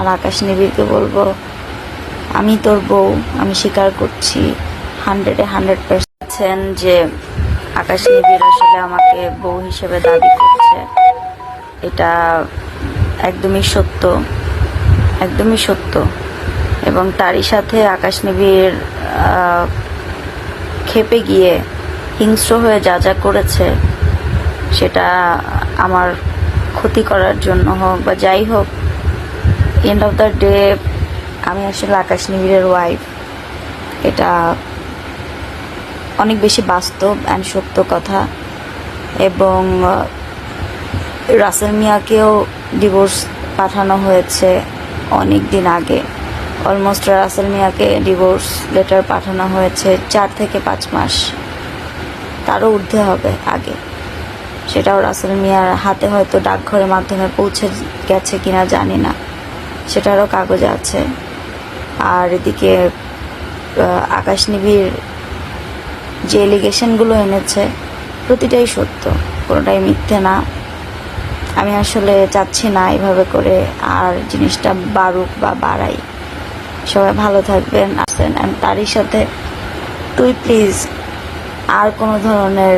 আর আকাশ নিবিড়কে বলবো, আমি তোর বউ, আমি স্বীকার করছি 100% যে আকাশ নিবিড় আসলে আমাকে বউ হিসেবে দাবি করছে। এটা একদমই সত্য, একদমই সত্য। এবং তারই সাথে আকাশ নিবিড় ক্ষেপে গিয়ে হিংস্র হয়ে যা যা করেছে, সেটা আমার ক্ষতি করার জন্য হোক বা যাই হোক, এন্ড অফ দ্য ডে আমি আসলে আকাশ নিবিড়ের ওয়াইফ। এটা অনেক বেশি বাস্তব অ্যান্ড সত্য কথা। এবং রাসেল মিয়াকেও ডিভোর্স পাঠানো হয়েছে অনেক দিন আগে। অলমোস্ট রাসেল মিয়াকে ডিভোর্স লেটার পাঠানো হয়েছে 4 থেকে 5 মাস, তারও ঊর্ধ্বে হবে আগে। সেটাও রাসেল মিয়ার হাতে হয়তো ডাকঘরের মাধ্যমে পৌঁছে গেছে কিনা জানি না, সেটারও কাগজ আছে। আর এদিকে আকাশ নিবিড় যে এলিগেশনগুলো এনেছে প্রতিটাই সত্য, কোনোটাই মিথ্যে না। আমি আসলে চাচ্ছি না এভাবে করে আর জিনিসটা বাড়ুক বা বাড়াই। সবাই ভালো থাকবেন। আসেন, তারই সাথে তুই প্লিজ আর কোনো ধরনের